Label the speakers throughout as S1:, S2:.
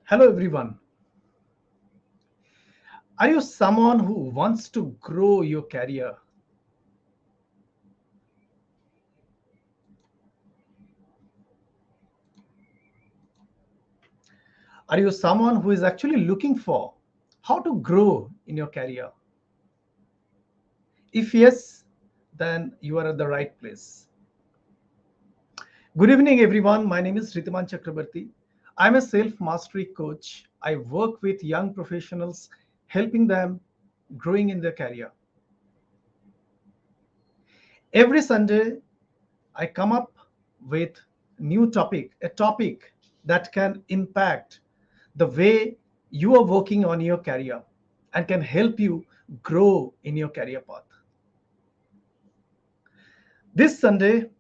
S1: Hello, everyone. Are you someone who wants to grow your career? Are you someone who is actually looking for how to grow in your career? If yes, then you are at the right place. Good evening, everyone. My name is Ritiman Chakrabarti. I'm a self mastery coach. I work with young professionals, helping them growing in their career. Every Sunday, I come up with a topic that can impact the way you are working on your career and can help you grow in your career path. This Sunday,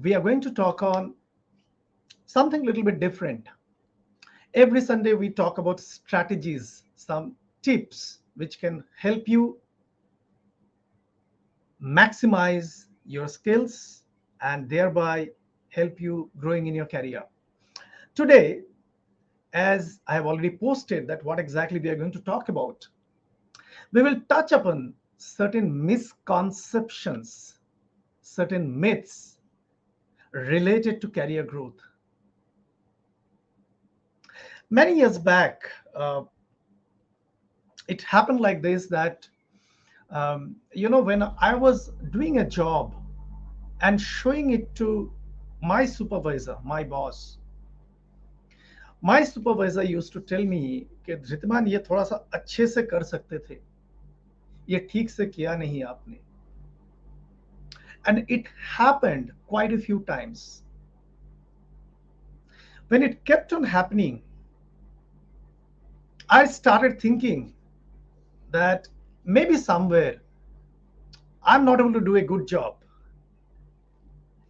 S1: we are going to talk on something a little bit different. Every Sunday, we talk about strategies, some tips which can help you maximize your skills and thereby help you growing in your career. Today, as I have already posted that what exactly we are going to talk about, we will touch upon certain misconceptions, certain myths related to career growth. Many years back, it happened like this that, when I was doing a job and showing it to my supervisor, my supervisor used to tell me कि धृतमान ये थोड़ा सा अच्छे से कर सकते थे, ये ठीक से किया नहीं आपने. And it happened quite a few times. When it kept on happening, I started thinking that maybe somewhere I'm not able to do a good job,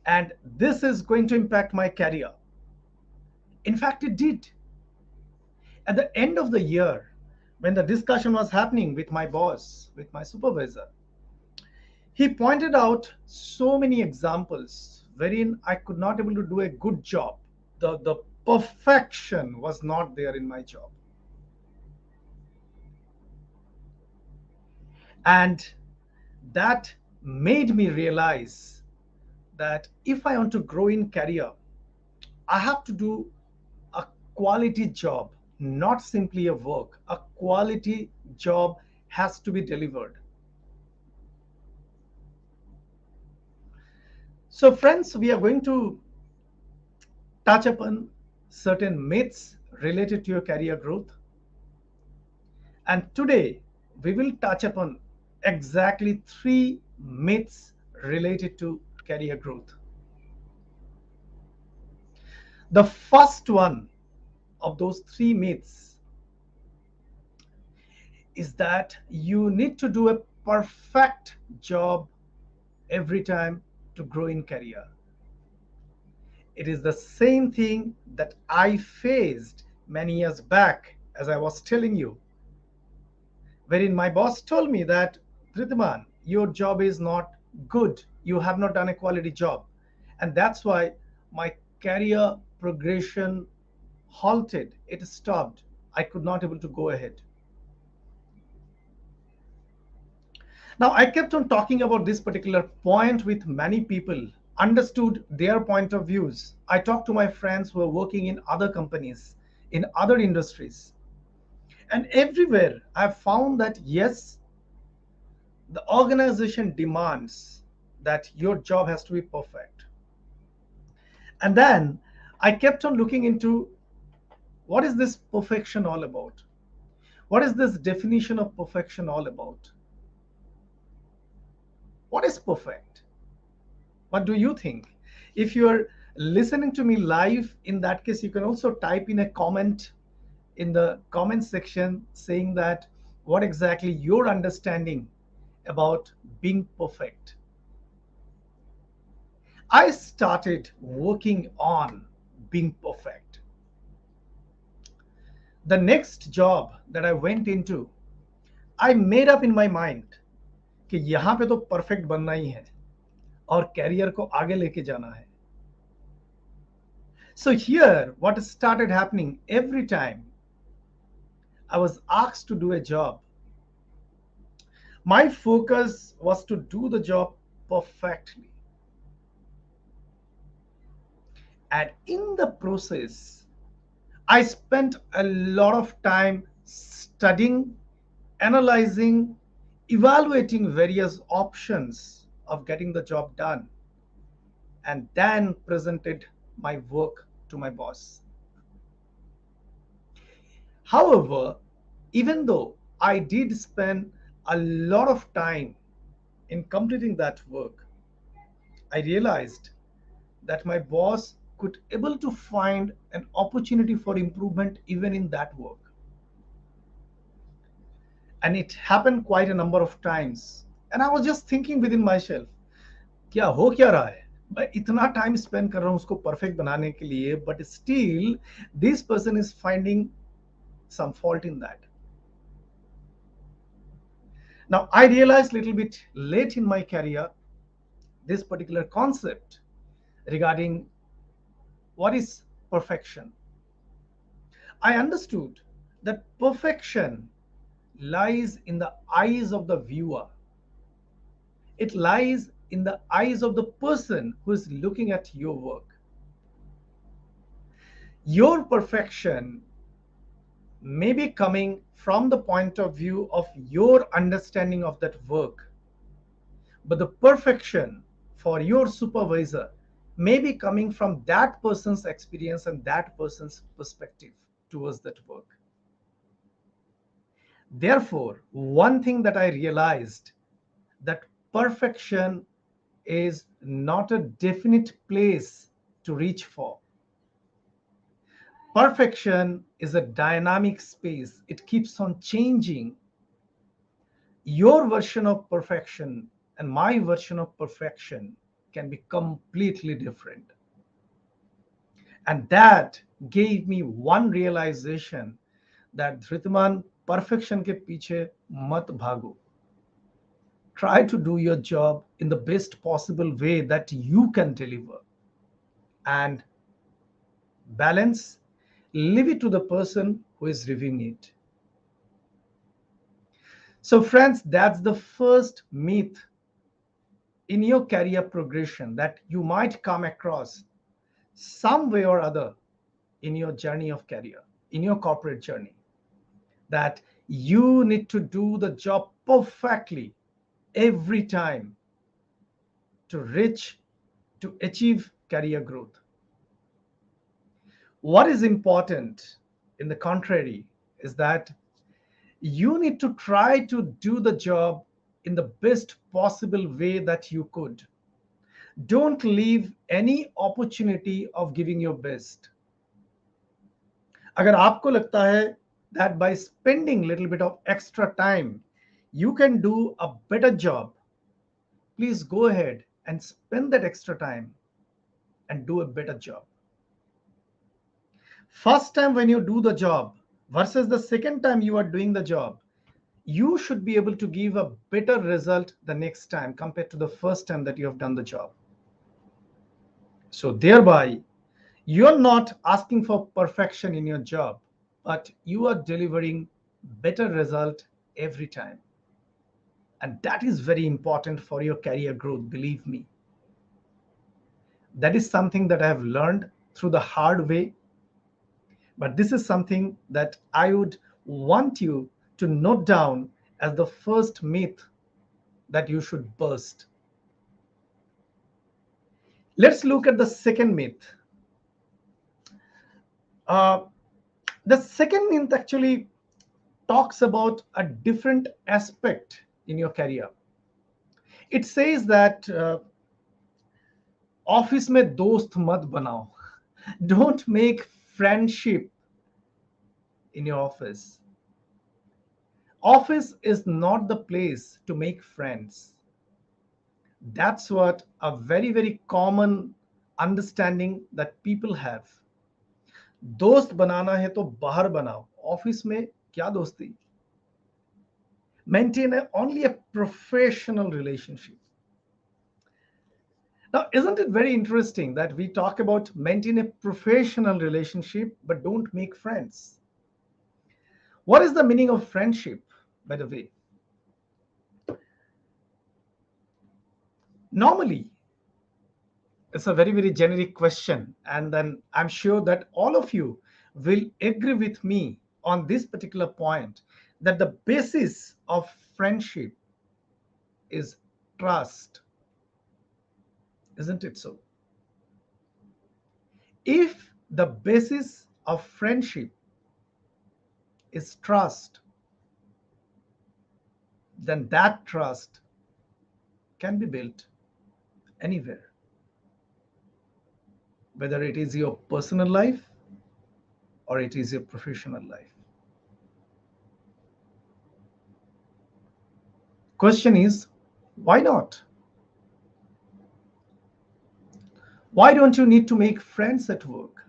S1: and this is going to impact my career. In fact, it did. At the end of the year, when the discussion was happening with my boss, with my supervisor, he pointed out so many examples wherein I could not able to do a good job. The perfection was not there in my job. And that made me realize that if I want to grow in career, I have to do a quality job, not simply a work. A quality job has to be delivered. So, friends, we are going to touch upon certain myths related to your career growth. And today, we will touch upon exactly three myths related to career growth. The first one of those three myths is that you need to do a perfect job every time to grow in career. It is the same thing that I faced many years back, as I was telling you, wherein my boss told me that, Dhridaman, your job is not good. You have not done a quality job. And that's why my career progression halted. It stopped. I could not able to go ahead. Now, I kept on talking about this particular point with many people, understood their point of views. I talked to my friends who are working in other companies, in other industries. And everywhere I've found that yes, the organization demands that your job has to be perfect. And then I kept on looking into what is this perfection all about? What is this definition of perfection all about? What is perfect? What do you think? If you're listening to me live, in that case, you can also type in a comment in the comment section saying that what exactly your understanding about being perfect. I started working on being perfect. The next job that I went into, I made up in my mind कि यहाँ पे तो perfect बनना ही है और career को आगे लेके जाना है. So here, what started happening every time I was asked to do a job, my focus was to do the job perfectly. And in the process, I spent a lot of time studying, analyzing, evaluating various options of getting the job done, and then presented my work to my boss. However, even though I did spend a lot of time in completing that work, I realized that my boss could able to find an opportunity for improvement even in that work. And it happened quite a number of times. And I was just thinking within myself, क्या हो क्या रहा है? मैं इतना time spend कर रहा हूँ उसको परफेक्ट बनाने के लिए, but still this person is finding some fault in that. Now I realized a little bit late in my career this particular concept regarding what is perfection. I understood that perfection lies in the eyes of the viewer. It lies in the eyes of the person who is looking at your work. Your perfection may be coming from the point of view of your understanding of that work, but the perfection for your supervisor may be coming from that person's experience and that person's perspective towards that work. Therefore, one thing that I realized, that perfection is not a definite place to reach for. Perfection is a dynamic space. It keeps on changing. Your version of perfection and my version of perfection can be completely different. And that gave me one realization, that Dhritiman, perfection ke piche mat bhago. Try to do your job in the best possible way that you can deliver. And balance, leave it to the person who is reviewing it. So, friends, that's the first myth in your career progression that you might come across some way or other in your journey of career, in your corporate journey, that you need to do the job perfectly every time to reach, to achieve career growth. What is important, in the contrary, is that you need to try to do the job in the best possible way that you could. Don't leave any opportunity of giving your best. अगर आपको लगता है that by spending little bit of extra time you can do a better job, please go ahead and spend that extra time and do a better job. First time when you do the job versus the second time you are doing the job, you should be able to give a better result the next time compared to the first time that you have done the job. So thereby, you're not asking for perfection in your job, but you are delivering better result every time. And that is very important for your career growth, believe me. That is something that I have learned through the hard way. But this is something that I would want you to note down as the first myth that you should burst. Let's look at the second myth. Uh, the second myth actually talks about a different aspect in your career. It says that office में दोस्त मत बनाओ. Don't make friendship in your office. Office is not the place to make friends. That's what a very, very common understanding that people have. दोस्त बनाना है तो बाहर बनाओ, office में क्या दोस्ती? Maintain only a professional relationship. Now, isn't it very interesting that we talk about maintain a professional relationship but don't make friends? What is the meaning of friendship, by the way? Normally, it's a very, very generic question. And then I'm sure that all of you will agree with me on this particular point that the basis of friendship is trust. Isn't it so? If the basis of friendship is trust, then that trust can be built anywhere, whether it is your personal life or it is your professional life. Question is, why not? Why don't you need to make friends at work?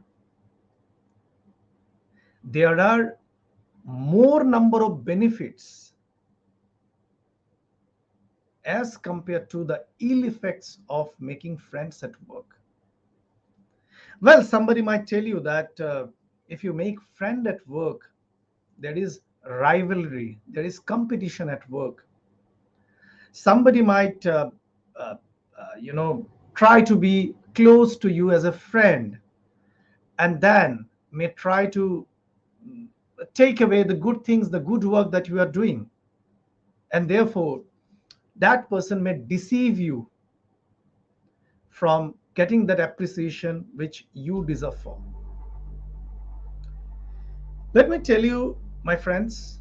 S1: There are more number of benefits as compared to the ill effects of making friends at work. Well, somebody might tell you that if you make friend at work, there is rivalry, there is competition at work. Somebody might uh, you know, try to be close to you as a friend, and then may try to take away the good things, the good work that you are doing, and therefore that person may deceive you from getting that appreciation which you deserve for. Let me tell you, my friends,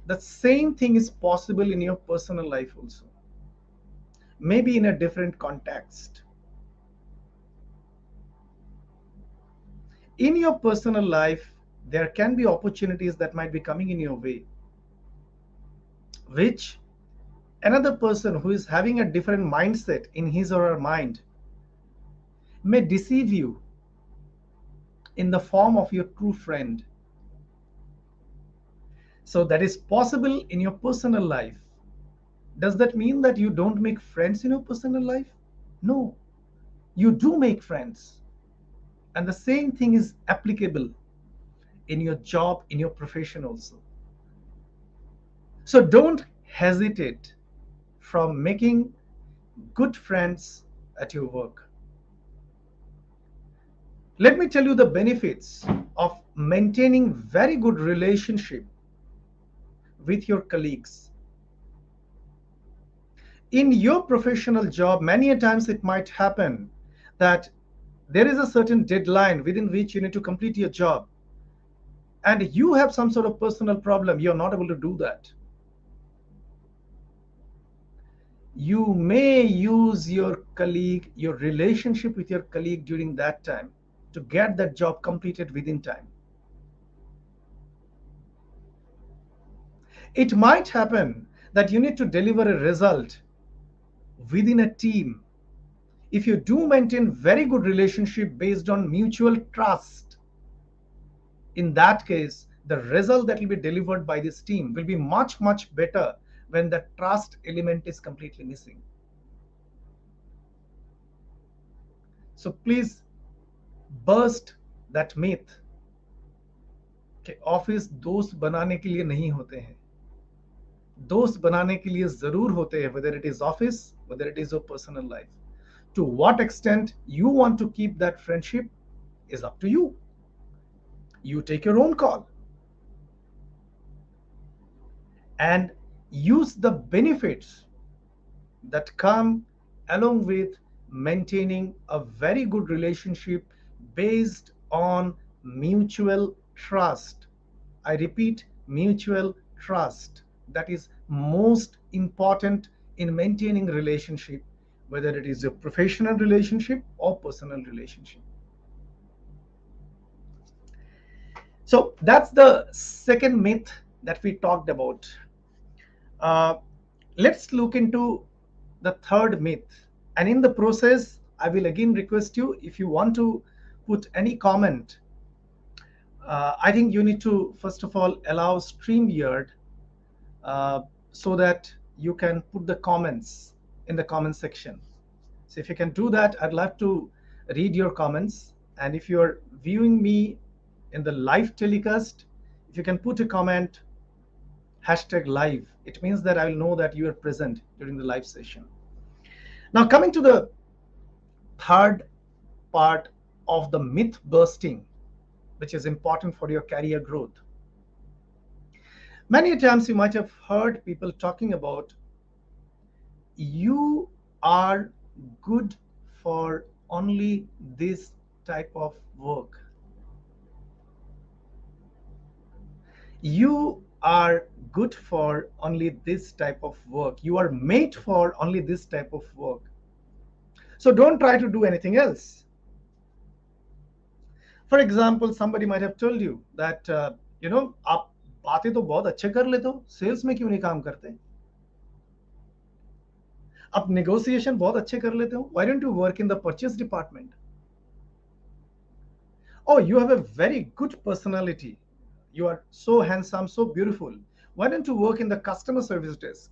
S1: the same thing is possible in your personal life also, maybe in a different context. In your personal life, there can be opportunities that might be coming in your way, which another person who is having a different mindset in his or her mind may deceive you in the form of your true friend. So that is possible in your personal life. Does that mean that you don't make friends in your personal life? No, you do make friends. And the same thing is applicable in your job, in your profession also. So don't hesitate from making good friends at your work. Let me tell you the benefits of maintaining very good relationship with your colleagues. In your professional job, many a times it might happen that there is a certain deadline within which you need to complete your job, and you have some sort of personal problem, you're not able to do that. You may use your colleague, your relationship with your colleague during that time to get that job completed within time. It might happen that you need to deliver a result within a team. If you do maintain very good relationship based on mutual trust, in that case, the result that will be delivered by this team will be much, much better when the trust element is completely missing. So please burst that myth कि office दोस्त बनाने के लिए नहीं होते हैं. दोस्त बनाने के लिए जरूर होते हैं, whether it is office, whether it is your personal life. To what extent you want to keep that friendship is up to you. You take your own call and use the benefits that come along with maintaining a very good relationship based on mutual trust. I repeat, mutual trust. That is most important in maintaining relationship, whether it is a professional relationship or personal relationship. So that's the second myth that we talked about. Uh, let's look into the third myth. And in the process, I will again request you, if you want to put any comment, I think you need to, first of all, allow StreamYard so that you can put the comments in the comment section. So if you can do that, I'd love to read your comments. And if you're viewing me in the live telecast, if you can put a comment, hashtag live, it means that I will know that you are present during the live session. Now, coming to the third part of the myth busting, which is important for your career growth. Many times you might have heard people talking about you are good for only this type of work. You are good for only this type of work. You are made for only this type of work. So don't try to do anything else. For example, somebody might have told you that आप बातें तो बहुत अच्छे कर लेते हो, sales में क्यों नहीं काम करते? आप नेगोशिएशन बहुत अच्छे कर लेते हो, why don't you work in the purchase department? Oh, you have a very good personality, you are so handsome, so beautiful, why don't you work in the customer service desk?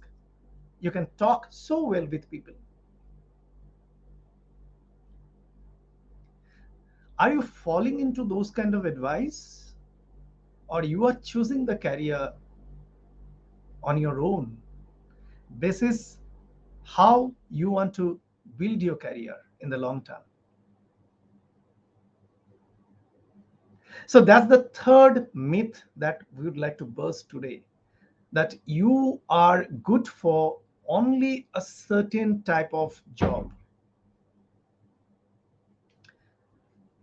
S1: You can talk so well with people. Are you falling into those kind of advice, or you are choosing the career on your own basis how you want to build your career in the long term? So that's the third myth that we would like to burst today, that you are good for only a certain type of job.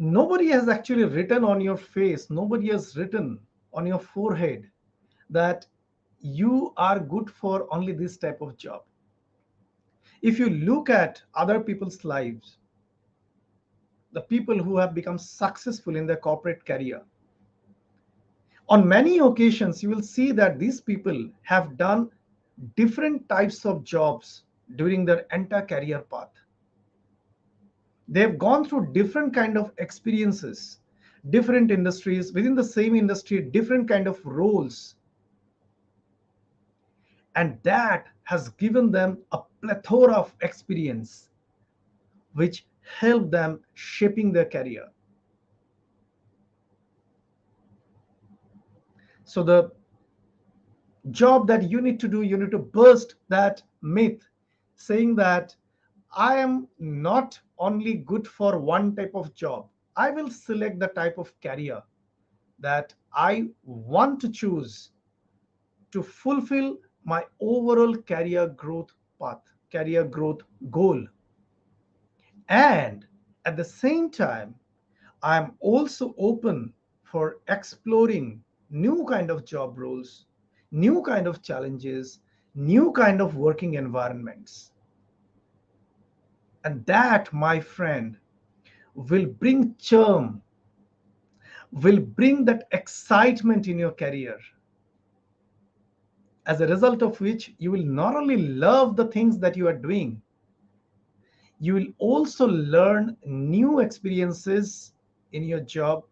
S1: Nobody has actually written on your face, nobody has written on your forehead that you are good for only this type of job. If you look at other people's lives, the people who have become successful in their corporate career, on many occasions you will see that these people have done different types of jobs during their entire career path. They've gone through different kind of experiences, different industries, within the same industry, different kind of roles, and that has given them a plethora of experience which help them shaping their career. So the job that you need to do, you need to burst that myth saying that I am not only good for one type of job. I will select the type of career that I want to choose to fulfill my overall career growth path, career growth goal. And at the same time, I am also open for exploring new kind of job roles, new kind of challenges, new kind of working environments. And that, my friend, will bring charm, will bring that excitement in your career. As a result of which, you will not only love the things that you are doing, you will also learn new experiences in your job,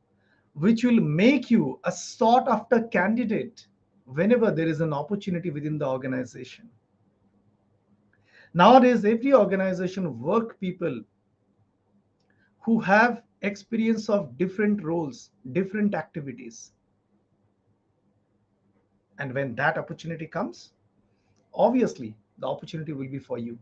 S1: which will make you a sought after candidate whenever there is an opportunity within the organization. Nowadays, every organization work people who have experience of different roles, different activities. And when that opportunity comes, obviously the opportunity will be for you.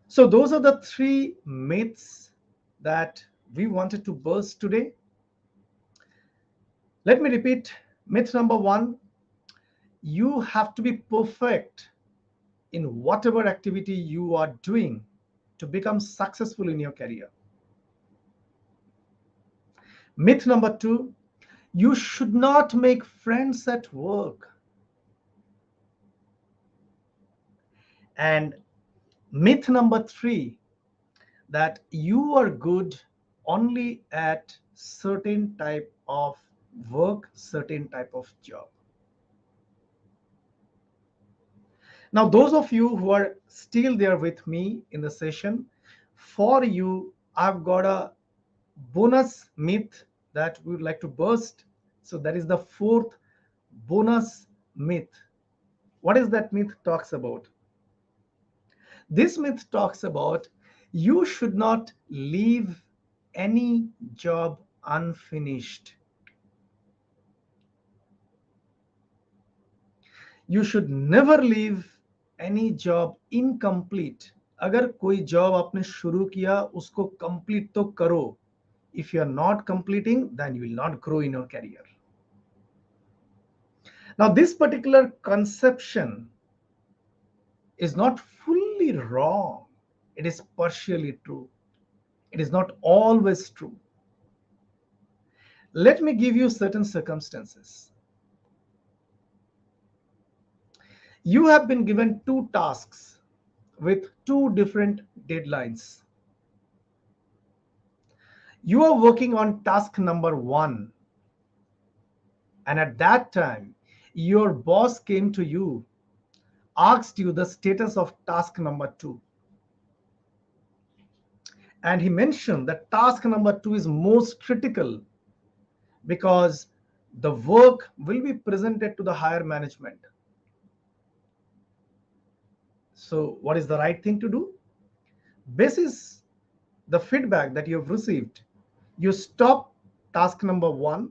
S1: So those are the three myths that we wanted to burst today. Let me repeat. Myth number one, you have to be perfect in whatever activity you are doing to become successful in your career. Myth number two, you should not make friends at work. And myth number three, that you are good only at certain type of work, certain type of job. Now, those of you who are still there with me in the session, for you, I've got a bonus myth that we would like to burst. So that is the fourth bonus myth. What is that myth talks about? This myth talks about you should not leave any job unfinished. You should never leave any job incomplete. अगर कोई job आपने शुरू किया उसको complete तो करो. If you are not completing, then you will not grow in your career. Now, this particular conception is not fully wrong. It is partially true. It is not always true. Let me give you certain circumstances. You have been given two tasks with two different deadlines. You are working on task number one, and at that time, your boss came to you, asked you the status of task number two. And he mentioned that task number two is most critical because the work will be presented to the higher management. So, what is the right thing to do? Basis the feedback that you have received, you stop task number one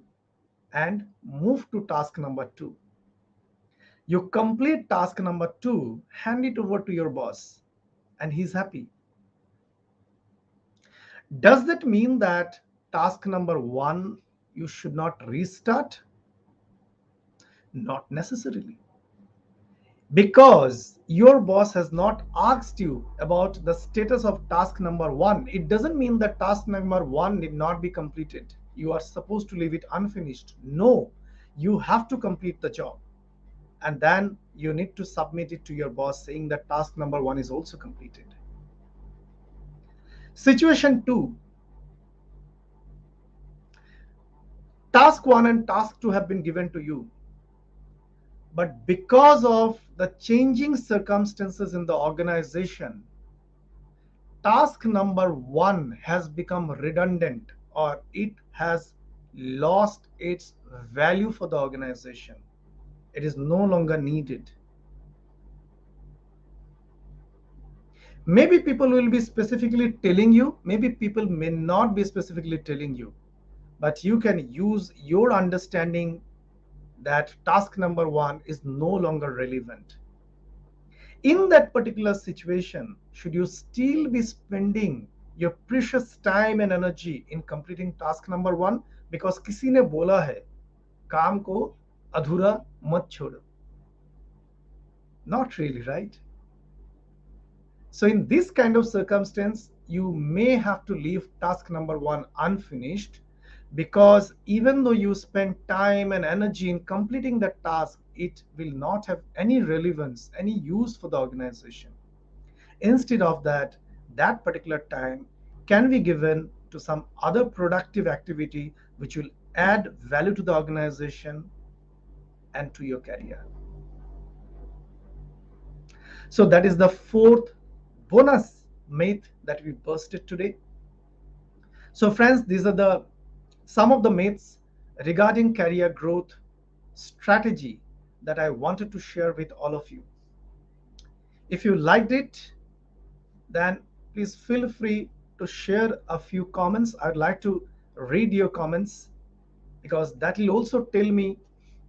S1: and move to task number two. You complete task number two, hand it over to your boss, and he's happy. Does that mean that task number one you should not restart? Not necessarily. Because your boss has not asked you about the status of task number one, it doesn't mean that task number one did not be completed. You are supposed to leave it unfinished. No, you have to complete the job. And then you need to submit it to your boss saying that task number one is also completed. Situation two, task one and task two have been given to you. But because of the changing circumstances in the organization, task number one has become redundant or it has lost its value for the organization. It is no longer needed. Maybe people will be specifically telling you, maybe people may not be specifically telling you, but you can use your understanding that task number one is no longer relevant. In that particular situation, should you still be spending your precious time and energy in completing task number one? Because किसी ने बोला है काम को अधूरा मत छोड़ो. Not really, right? So in this kind of circumstance, you may have to leave task number one unfinished, because even though you spend time and energy in completing that task, it will not have any relevance, any use for the organization. Instead of that, that particular time can be given to some other productive activity which will add value to the organization and to your career. So that is the fourth bonus myth that we busted today. So friends, these are the some of the myths regarding career growth strategy that I wanted to share with all of you. If you liked it, then please feel free to share a few comments. I'd like to read your comments because that will also tell me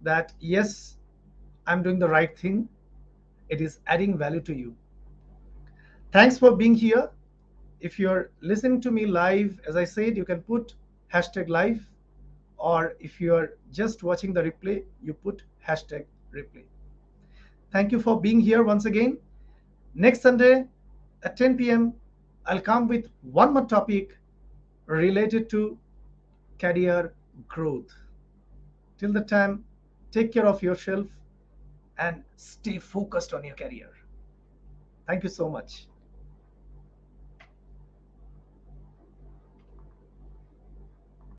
S1: that yes, I'm doing the right thing. It is adding value to you. Thanks for being here. If you're listening to me live, as I said, you can put hashtag live, or if you're just watching the replay, you put hashtag replay. Thank you for being here once again. Next Sunday at 10 p.m., I'll come with one more topic related to career growth. Till the time, take care of yourself and stay focused on your career. Thank you so much.